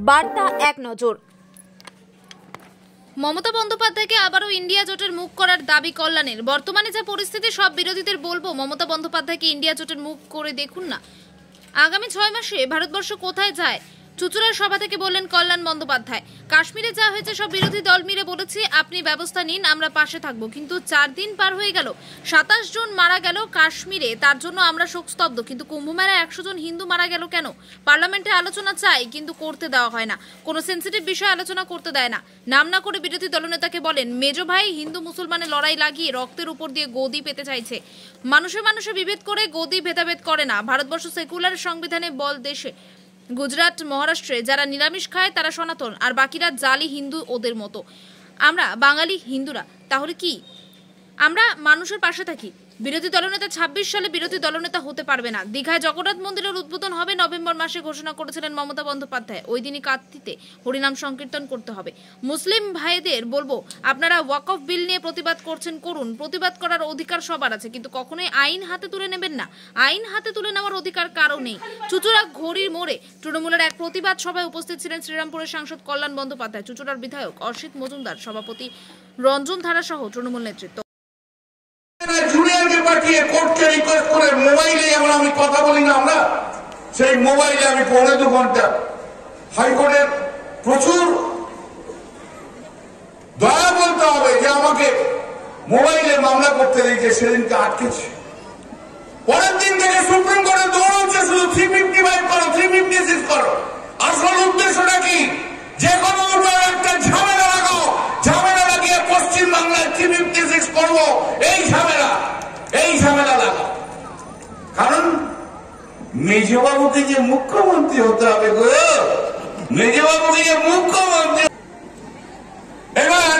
বার্তা এক নজর। মমতা বন্দ্যোপাধ্যায়কে আবারও ইন্ডিয়া জোটের মুখ করার দাবি কল্যাণের। বর্তমানে যা পরিস্থিতি, সব বিরোধীদের বলবো, মমতা বন্দ্যোপাধ্যায়কে ইন্ডিয়া জোটের মুখ করে দেখুন না। আগামী 6 মাসে ভারতবর্ষ কোথায় যায়, চুচুড়ার সভা থেকে বললেন কল্যাণ বন্দ্যোপাধ্যায়। কাশ্মীরে যা হয়েছে সব বিরোধী দল মিলে বলেছে আপনি ব্যবস্থা নিন, আমরা পাশে থাকবো। কিন্তু 4 দিন পার হয়ে গেল, 27 জন মারা গেল কাশ্মীরে, তার জন্য আমরা শোকস্তব্ধ। কিন্তু কুম্ভমেলায় 100 জন হিন্দু মারা গেল কেন? পার্লামেন্টে আলোচনা চাই, কিন্তু করতে দেওয়া হয় না। কোনো সেন্সিটিভ বিষয় আলোচনা করতে দেয় না। নাম না করে বিরোধী দলনেতাকে বলেন মেজো ভাই হিন্দু মুসলমানের লড়াই লাগিয়ে রক্তের উপর দিয়ে গদি পেতে চাইছে। মানুষে মানুষে বিভেদ করে গদি ভেদাভেদ করে না। ভারতবর্ষ সেকুলার, সংবিধানে বল দেশে। গুজরাট, মহারাষ্ট্রে যারা নিরামিষ খায় তারা সনাতন, আর বাকিরা জালি হিন্দু ওদের মতো। আমরা বাঙালি হিন্দুরা তাহলে কি? আমরা মানুষের পাশে থাকি। বিরোধী দলনেতা 26 সালে বিরোধী দলনেতা হতে পারবে না। দীঘায় জগন্নাথ মন্দিরের উদ্বোধন হবে নভেম্বর মাসে, ঘোষণা করেছিলেন মমতা বন্দ্যোপাধ্যায়। ওই দিনই কাত্তিতে হরিনাম সংকীর্তন করতে হবে। মুসলিম ভাইদের বলবো, আপনারা ওয়াকফ বিল নিয়ে প্রতিবাদ করছেন, করুন। প্রতিবাদ করার অধিকার সবার আছে, কিন্তু কখনোই আইন হাতে তুলে নেবেন না। আইন হাতে তুলে নেওয়ার অধিকার কারো নেই। চুচুড়া ঘড়ির মোড়ে তৃণমূলের এক প্রতিবাদ সভায় উপস্থিত ছিলেন শ্রীরামপুরের সাংসদ কল্যাণ বন্দ্যোপাধ্যায়, চুচুড়ার বিধায়ক অসিত মজুমদার, সভাপতি রঞ্জন ধারা সহ তৃণমূল নেতৃত্ব। জুনিয়রকে পাঠিয়ে কোর্টকে রিকোয়েস্ট করে মোবাইলে যেমন আমি কথা বলি না, আমরা সেই মোবাইলে আমি 1.5-2 ঘন্টা হাইকোর্টের প্রচুর দয়া বলতে হবে যে আমাকে মোবাইলে মামলা করতে দিয়েছে, সেদিনকে আটকেছে। পরের দিন থেকে সুপ্রিম কোর্টে দৌড়চ্ছে শুধু 355 করো, 356 করো। আসল উদ্দেশ্যটা কি? যে কোনো একটা ঝামেলা লাগাও, ঝামেলা লাগিয়ে পশ্চিম বাংলায় 356 করবো, এই ঝামেলা লাগাও। কারণ মেজবাবুকে যে মুখ্যমন্ত্রী হতে হবে গো, মেজবাবুকে যে মুখ্যমন্ত্রী, এবার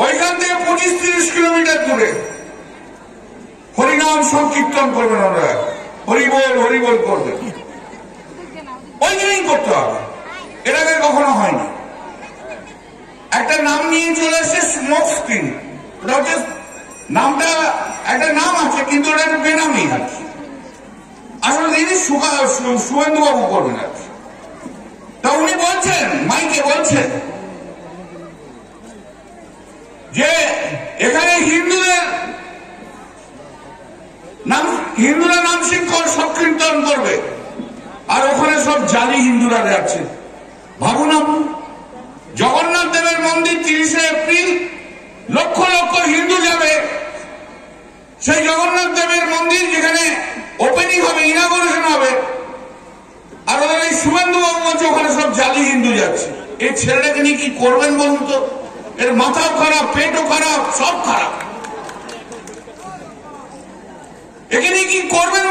ওইখান থেকে 25-30 কিলোমিটার দূরে হরিনাম সংকীর্তন করবেন, আমরা হরিবল হরিবল করবেন। ওই দিনই করতে হবে, এর আগে কখনো হয়নি। একটা নাম নিয়ে চলে এসছে স্মোক স্ক্রিন, ওটা হচ্ছে নামটা, একটা নাম আছে কিন্তু ওটা একটা বেনামি আছে। আসলে তিনি শুভেন্দুবাবু করবেন আর কি। তা উনি বলছেন, মাইকে বলছেন যে এখানে হিন্দুরা নাম সংকীর্তন করবে, আর ওখানে সব জালি হিন্দুরা যাচ্ছে। ভাবুন আপনি, জগন্নাথ দেবের মন্দির 30শে এপ্রিল লক্ষ লক্ষ হিন্দু যাবে, সেই জগন্নাথ দেবের মন্দির যেখানে ওপেনিং হবে, ইনাগোরেশন হবে, আর ওদের এই শুভেন্দুবাবু বলছে ওখানে সব জালি হিন্দু যাচ্ছে। এই ছেলেটাকে নিয়ে কি করবেন বলুন তো? এর মাথাও খারাপ, পেটও খারাপ, সব খারাপ। এখানে কি করবেন